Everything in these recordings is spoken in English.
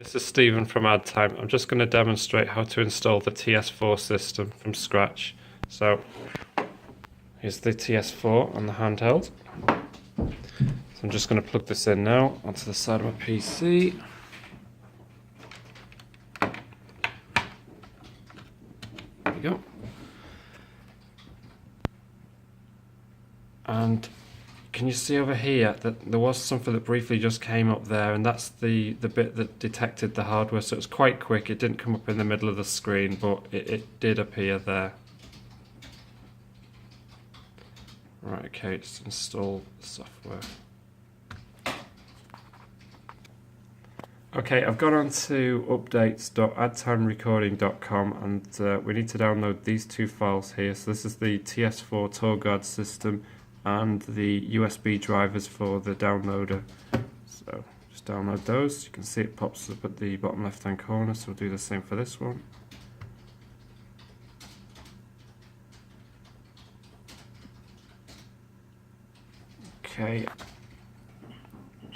This is Stephen from AddTime. I'm just going to demonstrate how to install the TS4 system from scratch. So here's the TS4 on the handheld. So I'm just going to plug this in now onto the side of my PC. There we go. And can you see over here that there was something that briefly just came up there, and that's the bit that detected the hardware, so it's quite quick. It didn't come up in the middle of the screen, but it did appear there. Right, okay, let's install the software. Okay, I've gone on to updates.addtimerecording.com and we need to download these two files here. So this is the TS4 tour guard system and the USB drivers for the downloader. So just download those. You can see it pops up at the bottom left hand corner, so we'll do the same for this one.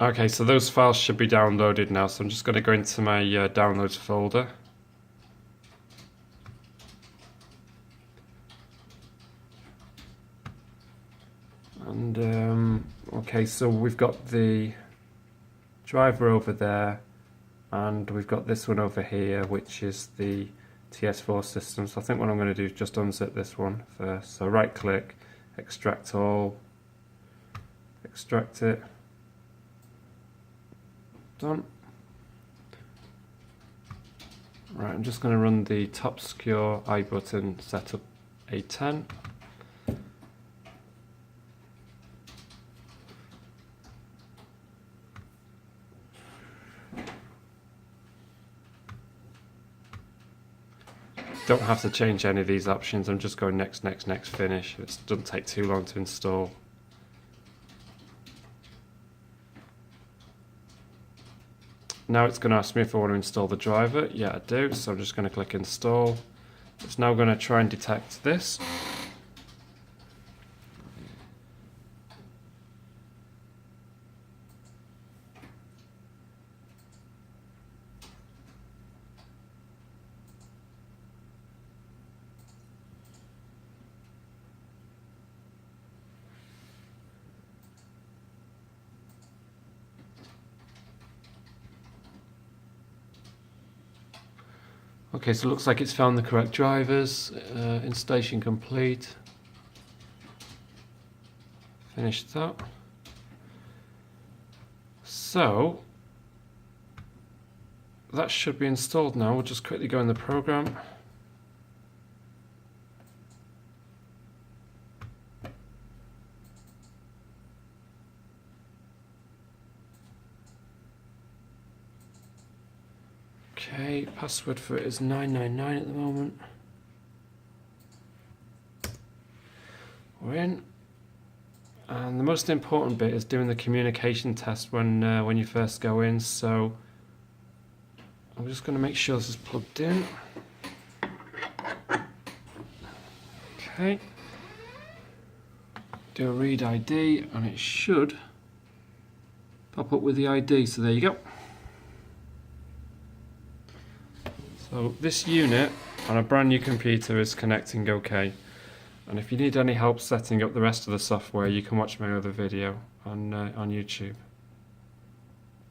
Okay, so those files should be downloaded now, so I'm just going to go into my downloads folder. And okay, so we've got the driver over there, and we've got this one over here, which is the TS4 system. So I think what I'm going to do is just unzip this one first. So right click, extract all, extract it. Done. Right, I'm just going to run the top secure iButton setup A10. Don't have to change any of these options. I'm just going next, next, next, finish. It doesn't take too long to install. Now it's going to ask me if I want to install the driver. Yeah, I do, so I'm just going to click install. It's now going to try and detect this. Okay, so it looks like it's found the correct drivers. Installation complete. Finished that. So that should be installed now. We'll just quickly go in the program. Okay, password for it is 999 at the moment. We're in. And the most important bit is doing the communication test when you first go in. So I'm just going to make sure this is plugged in. Okay. Do a read ID and it should pop up with the ID. So there you go. So this unit on a brand new computer is connecting okay, and if you need any help setting up the rest of the software, you can watch my other video on YouTube.